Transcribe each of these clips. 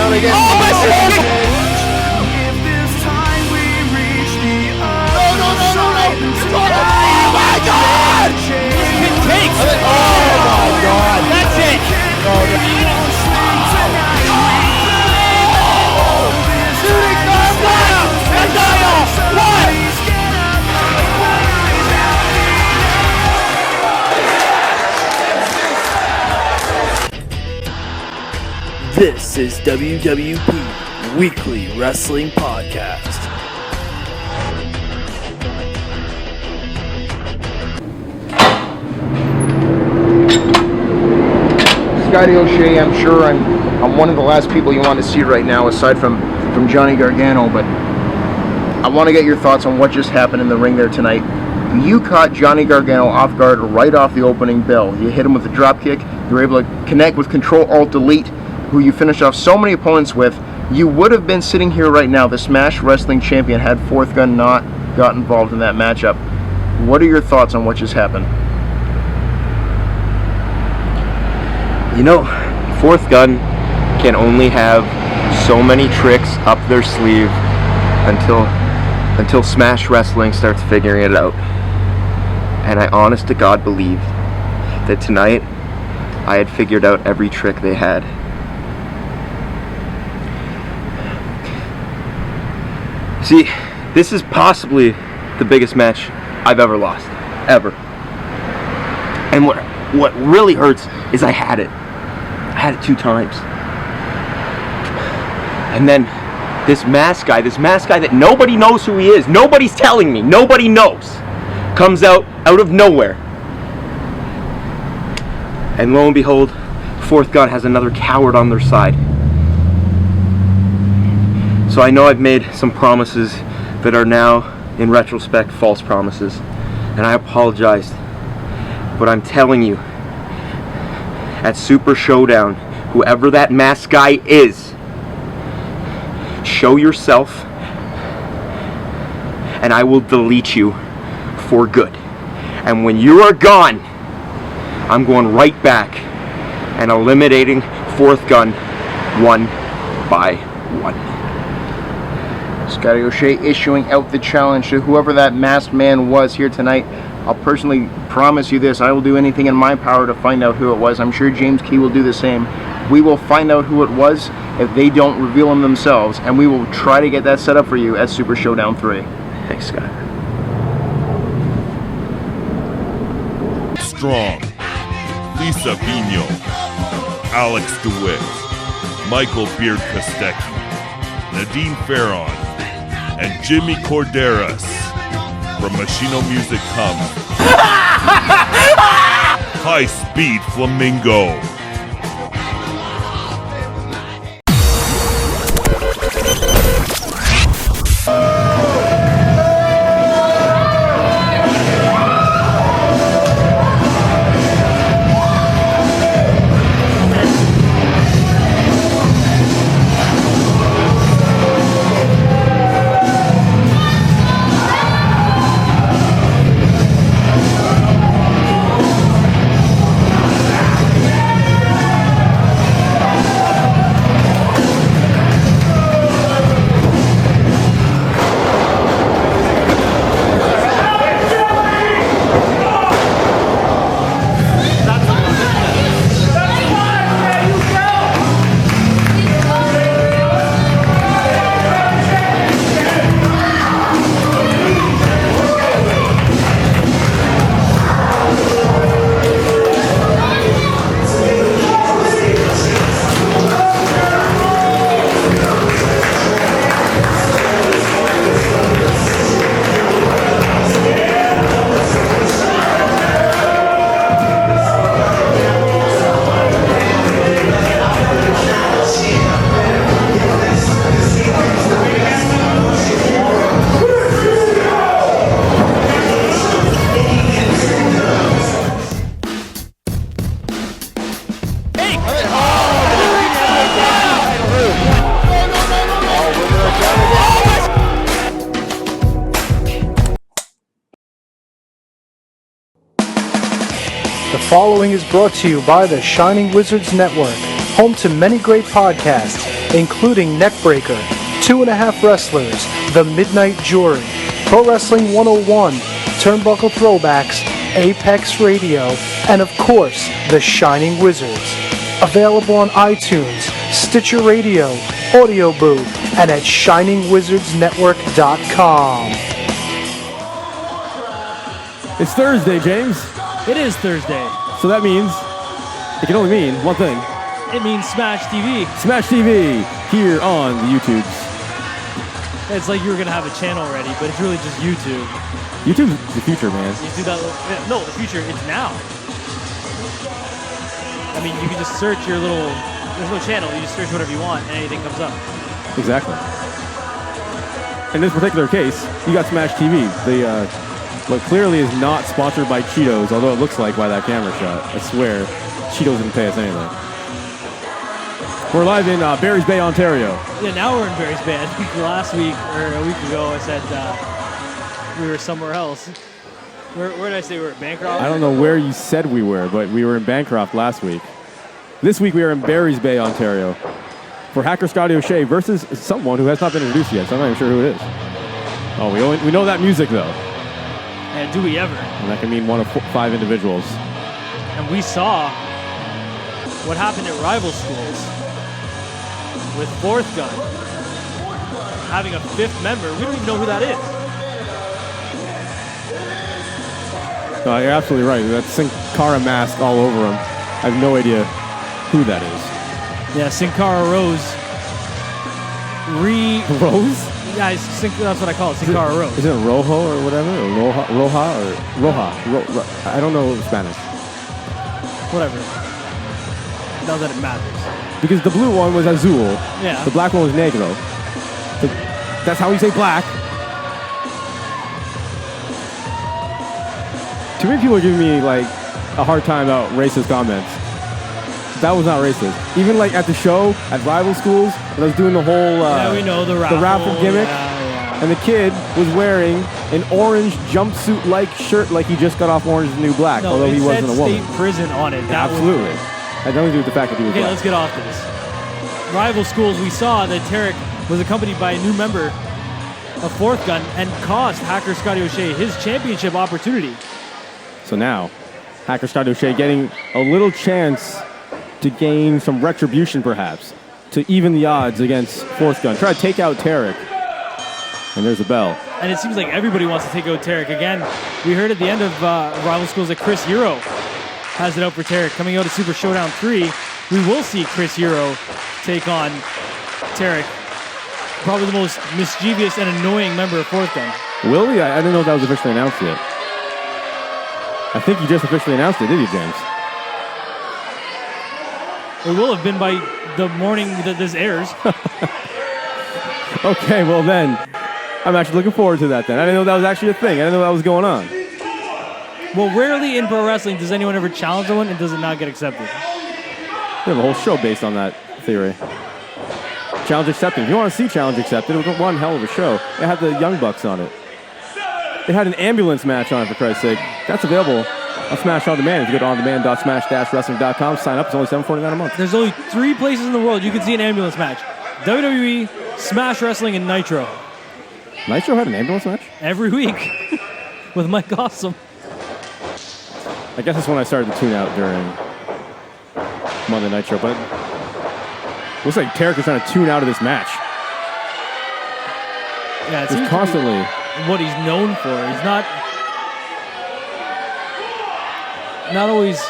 down again. Oh, my God! Oh my God! It takes. Oh my God! That's it. Shooting Gargano! What? This is WWP Weekly Wrestling Podcast. Scotty O'Shea, I'm sure I'm one of the last people you want to see right now, aside from Johnny Gargano, but I want to get your thoughts on what just happened in the ring there tonight. You caught Johnny Gargano off guard right off the opening bell. You hit him with a drop kick. You were able to connect with Control-Alt-Delete, who you finished off so many opponents with. You would have been sitting here right now, the Smash Wrestling Champion, had Fourth Gunn not got involved in that matchup. What are your thoughts on what just happened? You know, Fourth Gunn can only have so many tricks up their sleeve until Smash Wrestling starts figuring it out. And I honest to God believe that tonight I had figured out every trick they had. See, this is possibly the biggest match I've ever lost, ever. And what really hurts is I had it 2 times. And then this mask guy that nobody knows who he is, nobody's telling me, nobody knows, comes out of nowhere. And lo and behold, Fourth Gunn has another coward on their side. So I know I've made some promises that are now, in retrospect, false promises. And I apologize. But I'm telling you, at Super Showdown, whoever that masked guy is, show yourself, and I will delete you for good. And when you are gone, I'm going right back and eliminating Fourth Gunn 1 by 1. Scotty O'Shea issuing out the challenge to whoever that masked man was here tonight. I'll personally promise you this, I will do anything in my power to find out who it was. I'm sure James Key will do the same. We will find out who it was if they don't reveal him themselves, and we will try to get that set up for you at Super Showdown 3. Thanks, Scott. Strong, Lisa Vino, Alex DeWitt, Michael Beard Kostecki, Nadine Farron, and Jimmy Corderas. From Machino Music comes High Speed Flamingo. The following is brought to you by the Shining Wizards Network, home to many great podcasts, including Neckbreaker, 2.5 Wrestlers, The Midnight Jury, Pro Wrestling 101, Turnbuckle Throwbacks, Apex Radio, and of course, The Shining Wizards. Available on iTunes, Stitcher Radio, Audio Booth, and at ShiningWizardsNetwork.com. It's Thursday, James. It is Thursday. So that means, it can only mean one thing. It means Smash TV. Smash TV, here on the YouTubes. It's like you were going to have a channel already, but it's really just YouTube. YouTube's the future, man. You do that. No, the future, it's now. I mean, you can just search your little, there's no channel, you just search whatever you want and anything comes up. Exactly. In this particular case, you got Smash TV. What clearly is not sponsored by Cheetos, although it looks like by that camera shot. I swear, Cheetos didn't pay us anything. We're live in Barry's Bay, Ontario. Yeah, now we're in Barry's Bay. I think last week, or a week ago, I said we were somewhere else. Where did I say we were at Bancroft? I don't know where you said we were, but we were in Bancroft last week. This week we are in Barry's Bay, Ontario, for hacker Scotty O'Shea versus someone who has not been introduced yet, so I'm not even sure who it is. Oh, we know that music, though. And do we ever? And that can mean one of 5 individuals. And we saw what happened at rival schools with Fourth Gunn having a 5th member. We don't even know who that is. No, you're absolutely right. That Sin Cara mask all over him. I have no idea who that is. Yeah, Sin Cara Rose. Rose? Yeah, that's what I call it, Sin Cara Rose. Is it Rojo or whatever? Or Roja? I don't know Spanish. Whatever. Not that it matters. Because the blue one was azul. Yeah. The black one was negro. That's how you say black. Too many people are giving me like a hard time about racist comments. That was not racist. Even like at the show at rival schools, when I was doing the whole yeah, we know the raffle gimmick, yeah. and the kid was wearing an orange jumpsuit-like shirt, like he just got off Orange is the New Black, No, although he wasn't a woman. State prison on it. Yeah, absolutely. Had nothing to do with the fact that he was Okay, black. let's get off this. Rival schools, we saw that Tarik was accompanied by a new member of Fourth Gunn and cost hacker Scotty O'Shea his championship opportunity. So now, hacker Scotty O'Shea getting a little chance to gain some retribution, perhaps, to even the odds against Fourth Gunn. Try to take out Tarik. And there's a bell. And it seems like everybody wants to take out Tarik. Again, we heard at the end of rival schools that Chris Hero has it out for Tarik. Coming out of Super Showdown 3, we will see Chris Hero take on Tarik. Probably the most mischievous and annoying member of Fourth Gunn. Will he? I didn't know that was officially announced yet. I think you just officially announced it, did you, James? It will have been by the morning that this airs. Okay, well then, I'm actually looking forward to that then. I didn't know that was actually a thing. I didn't know that was going on. Well, rarely in pro wrestling does anyone ever challenge someone and does it not get accepted. We have a whole show based on that theory. Challenge accepted. If you want to see Challenge accepted, it was one hell of a show. It had the Young Bucks on it. It had an ambulance match on it, for Christ's sake. That's available on Smash On Demand. If you go to ondemand.smash-wrestling.com, sign up. It's only $7.49 a month. There's only 3 places in the world you can see an ambulance match. WWE, Smash Wrestling, and Nitro. Nitro had an ambulance match? Every week. With Mike Awesome. I guess that's when I started to tune out during Monday Nitro, but looks like Tarik is trying to tune out of this match. Yeah, it He's seems constantly what he's known for. He's not always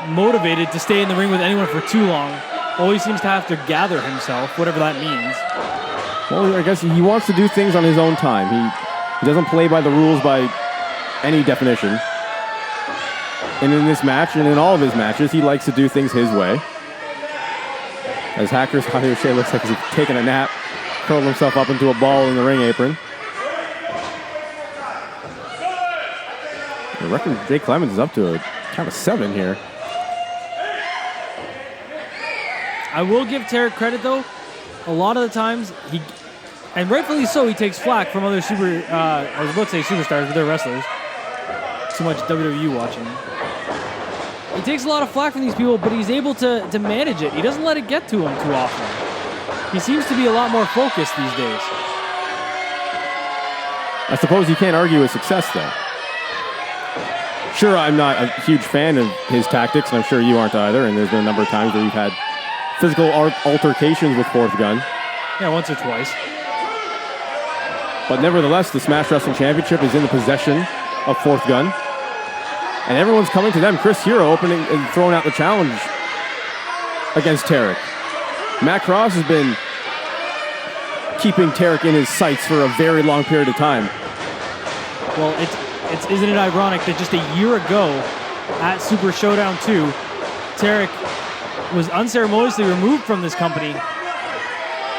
motivated to stay in the ring with anyone for too long. Always seems to have to gather himself, whatever that means. Well, I guess he wants to do things on his own time. He doesn't play by the rules by any definition. And in this match, and in all of his matches, he likes to do things his way. As hacker Scotty O'Shea looks like he's taking a nap, curled himself up into a ball in the ring apron. The record Jay Clemens is up to a kind of 7 here. I will give Tarik credit, though. A lot of the times, and rightfully so, he takes flack from other I was about to say superstars, but they're wrestlers. Too much WWE watching. He takes a lot of flack from these people, but he's able to manage it. He doesn't let it get to him too often. he seems to be a lot more focused these days. I suppose you can't argue with success, though. Sure, I'm not a huge fan of his tactics, and I'm sure you aren't either, and there's been a number of times where you've had physical altercations with Fourth Gunn. Yeah, once or twice. But nevertheless, the Smash Wrestling Championship is in the possession of Fourth Gunn. And everyone's coming to them. Chris Hero opening and throwing out the challenge against Tarik. Matt Cross has been keeping Tarik in his sights for a very long period of time. Well, isn't it ironic that just a year ago at Super Showdown 2, Tarik was unceremoniously removed from this company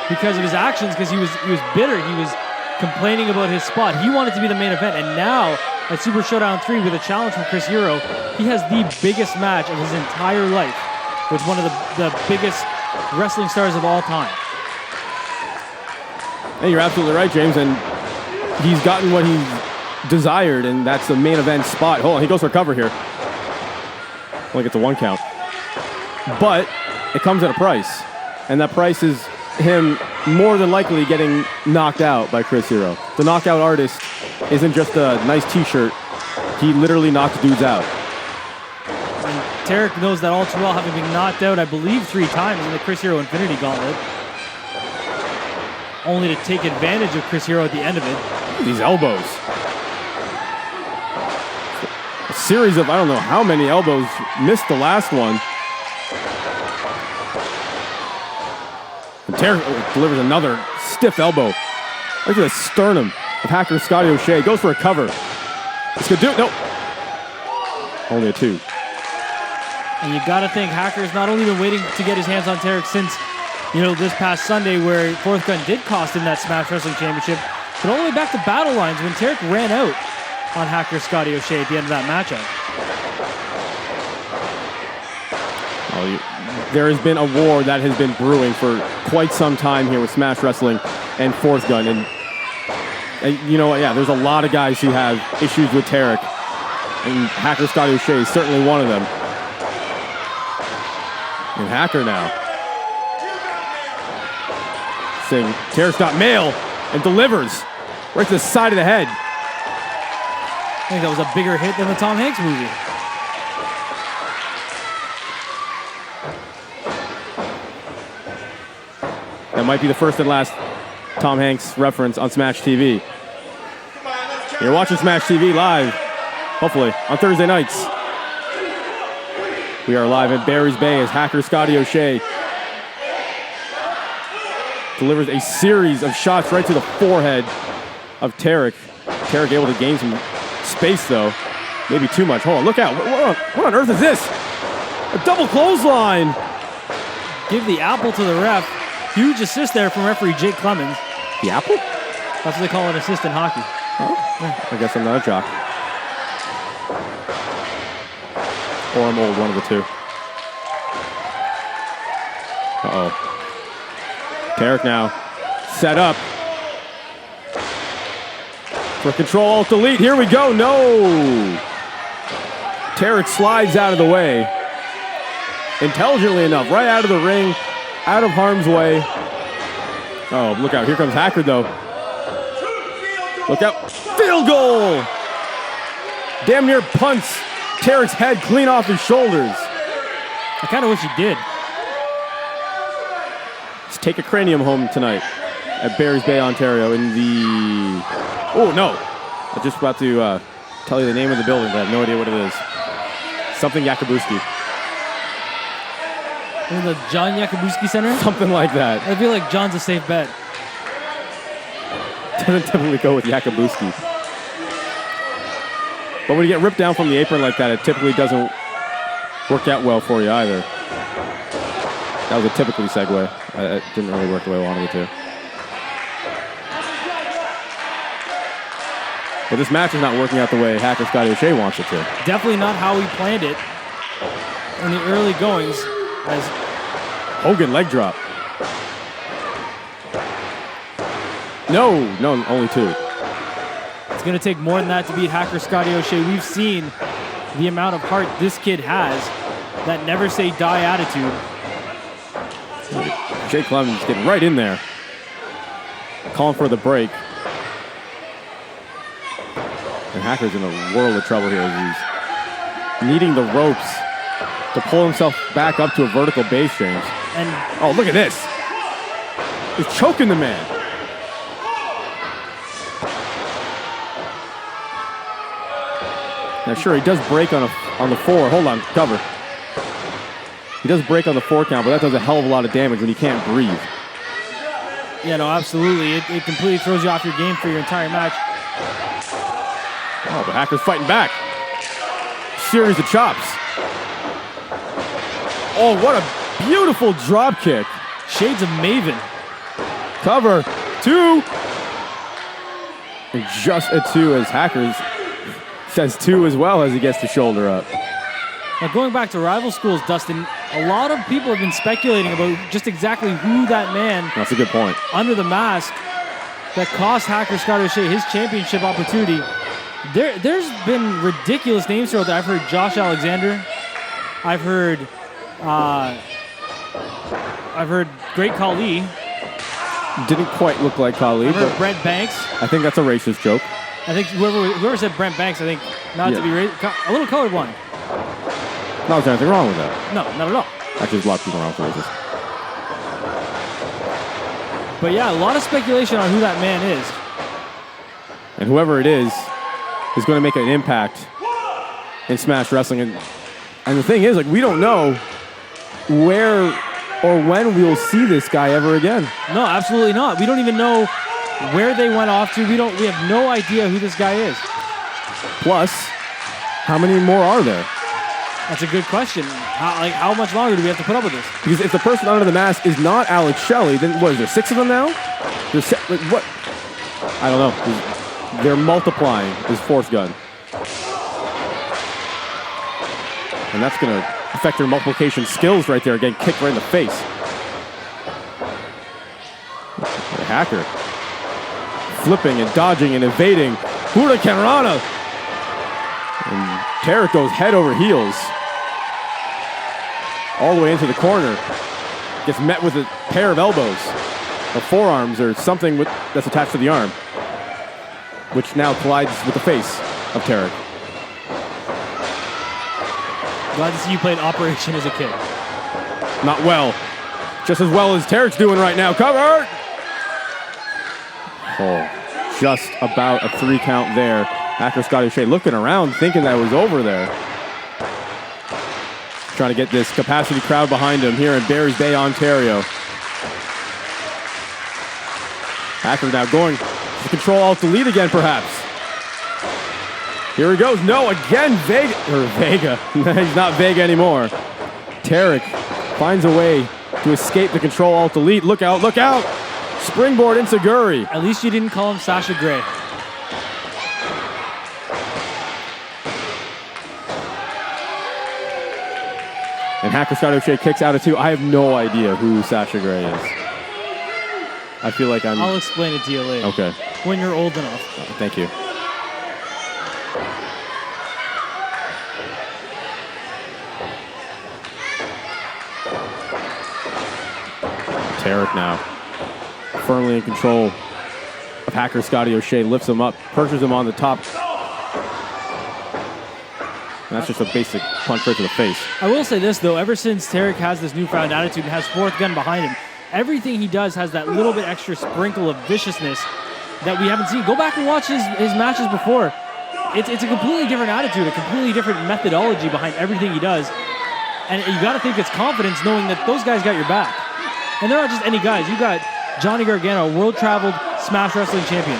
because of his actions, because he was bitter. He was complaining about his spot. He wanted to be the main event, and now at Super Showdown 3 with a challenge from Chris Hero, he has the biggest match of his entire life with one of the biggest wrestling stars of all time. And you're absolutely right, James, and he's gotten what he desired, and that's the main event spot. Hold on, he goes for a cover here. Only gets a 1 count. But it comes at a price, and that price is him more than likely getting knocked out by Chris Hero. The knockout artist isn't just a nice t-shirt. He literally knocks dudes out. And Tarik knows that all too well, having been knocked out, I believe, 3 times in the Chris Hero Infinity Gauntlet. Only to take advantage of Chris Hero at the end of it. These elbows. A series of, I don't know how many elbows, missed the last one. And Tarik delivers another stiff elbow. Look at the sternum of hacker Scotty O'Shea. Goes for a cover. This could do it. Nope. Only a 2. And you got to think Hacker's not only been waiting to get his hands on Tarik since, this past Sunday where Fourth Gunn did cost him that Smash Wrestling Championship, but all the way back to Battle Lines when Tarik ran out on hacker Scotty O'Shea at the end of that matchup. There has been a war that has been brewing for quite some time here with Smash Wrestling and Fourth Gunn. And there's a lot of guys who have issues with Tarik. And hacker Scotty O'Shea is certainly one of them. And Hacker now saying Tarik's got mail and delivers right to the side of the head. I think that was a bigger hit than the Tom Hanks movie. That might be the first and last Tom Hanks reference on SmashTV. You're watching SmashTV live, hopefully, on Thursday nights. We are live at Barry's Bay as hacker Scotty O'Shea delivers a series of shots right to the forehead of Tarik. Tarik able to gain some space, though. Maybe too much. Hold on, look out. What on earth is this? A double clothesline. Give the apple to the ref. Huge assist there from referee Jake Clemens. The apple? That's what they call an assist in hockey. Oh, I guess I'm not a jock. Or I'm old, one of the two. Uh-oh. Tarik now set up for Control-Alt-Delete. Here we go. No. Tarik slides out of the way. Intelligently enough, right out of the ring, out of harm's way. Oh, look out. Here comes Hacker, though. Look out. Field goal. Damn near punts Tarik's head clean off his shoulders. I kind of wish he did. Let's take a cranium home tonight at Barry's Bay, Ontario in the... Oh, no. I was just about to tell you the name of the building, but I have no idea what it is. Something Yakubuski. In the John Yakubuski Center? Something like that. I feel like John's a safe bet. Doesn't typically go with Yakubuski. But when you get ripped down from the apron like that, it typically doesn't work out well for you either. That was a typically segue. It didn't really work the way I wanted it to. But this match is not working out the way hacker Scotty O'Shea wants it to. Definitely not how he planned it in the early goings. As Hogan leg drop. No, only 2. It's going to take more than that to beat hacker Scotty O'Shea. We've seen the amount of heart this kid has, that never say die attitude. Jay Clemens getting right in there. Calling for the break. And Hacker's in a world of trouble here as he's needing the ropes to pull himself back up to a vertical base, James. And oh, look at this. He's choking the man. Now, sure, he does break on the 4. Hold on, cover. He does break on the 4 count, but that does a hell of a lot of damage when he can't breathe. yeah, no, absolutely. It completely throws you off your game for your entire match. Oh, but Hacker's fighting back. Series of chops. Oh, what a beautiful drop kick. Shades of Maven. Cover. 2. And just a 2 as Hackers says 2 as well as he gets the shoulder up. Now, going back to rival schools, Dustin, a lot of people have been speculating about just exactly who that man That's a good point. under the mask that cost Hacker Scotty O'Shea his championship opportunity. There's been ridiculous names throughout there. I've heard Josh Alexander. I've heard Great Khali. Didn't quite look like Khali, I've heard but Brent Banks. I think that's a racist joke. I think whoever said Brent Banks, I think not to be a little colorblind. No, there's anything wrong with that. No, not at all. Actually, there's a lot of people around for racist. But yeah, a lot of speculation on who that man is. And whoever it is going to make an impact in Smash Wrestling. And the thing is, like, we don't know where or when we will see this guy ever again. No, absolutely not. We don't even know where they went off to. We have no idea who this guy is. Plus, how many more are there? That's a good question. How much longer do we have to put up with this? Because if the person under the mask is not Alex Shelley, then what is there, 6 of them now? What? I don't know. They're multiplying is Fourth Gunn. And that's going to affect their multiplication skills right there. Getting kicked right in the face. The Hacker. Flipping and dodging and evading. Hurricane Rana. And Tarik goes head over heels. All the way into the corner. Gets met with a pair of elbows. Or forearms or something that's attached to the arm. Which now collides with the face of Tarik. Glad to see you played Operation as a kid. Not well. Just as well as Tarik's doing right now. Cover! Oh, just about a 3 count there. After Scotty O'Shea looking around, thinking that it was over there. Trying to get this capacity crowd behind him here in Barry's Bay, Ontario. Hacker now going to control alt delete again, perhaps. Here he goes. No, again, Vega. He's not Vega anymore. Tarik finds a way to escape the control alt delete. Look out, look out. Springboard Insaguri. At least you didn't call him Sasha Grey. And Hacker Scotty O'Shea kicks out of 2. I have no idea who Sasha Grey is. I feel like I'll explain it to you later. Okay. When you're old enough. Thank you. Tarik now firmly in control of Hacker Scotty O'Shea, lifts him up, perches him on the top. And that's just a basic punch right to the face. I will say this, though. Ever since Tarik has this newfound attitude and has Fourth Gunn behind him, everything he does has that little bit extra sprinkle of viciousness that we haven't seen. Go back and watch his matches before. It's a completely different attitude, a completely different methodology behind everything he does. And you got to think it's confidence knowing that those guys got your back. And they're not just any guys. You got Johnny Gargano, world-traveled Smash Wrestling champion.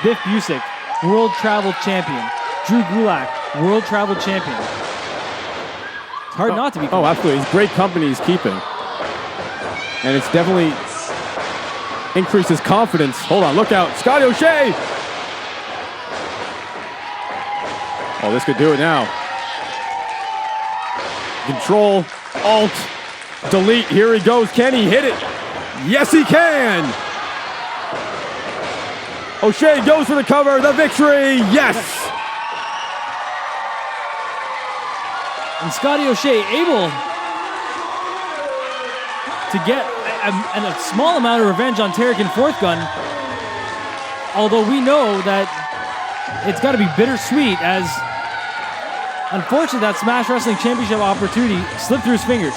Biff Busick, world-traveled champion. Drew Gulak, world-traveled champion. It's hard not to be. Oh, absolutely. He's great company he's keeping. And it's definitely increased his confidence. Hold on, look out. Scotty O'Shea! Oh, this could do it now. Control, alt, delete. Here he goes. Can he hit it? Yes, he can! O'Shea goes for the cover. The victory, yes! And Scotty O'Shea able to get a small amount of revenge on Tarik and Fourth Gunn. Although we know that it's got to be bittersweet, as unfortunately that Smash Wrestling Championship opportunity slipped through his fingers.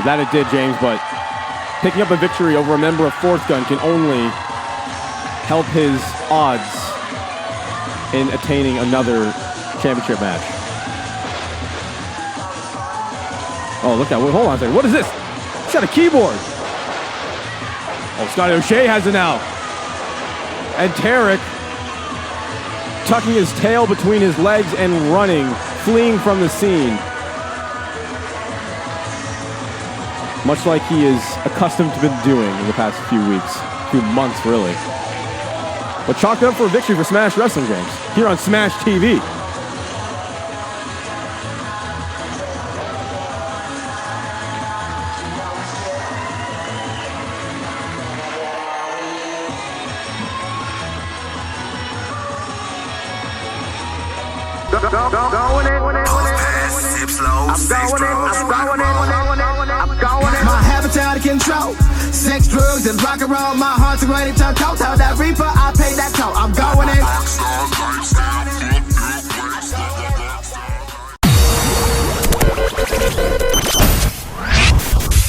That it did, James, but picking up a victory over a member of Fourth Gunn can only help his odds in attaining another championship match. Oh, look at, hold on a second. What is this? He's got a keyboard. Oh, Scotty O'Shea has it now. And Tarik tucking his tail between his legs and running, fleeing from the scene. Much like he is accustomed to been doing in the past few weeks, few months really. But chalk it up for a victory for Smash Wrestling, James, here on Smash TV. My habits out of control. Sex, drugs, and rock and roll. My heart's ready to coat. Tell that reaper I paid that toll. I'm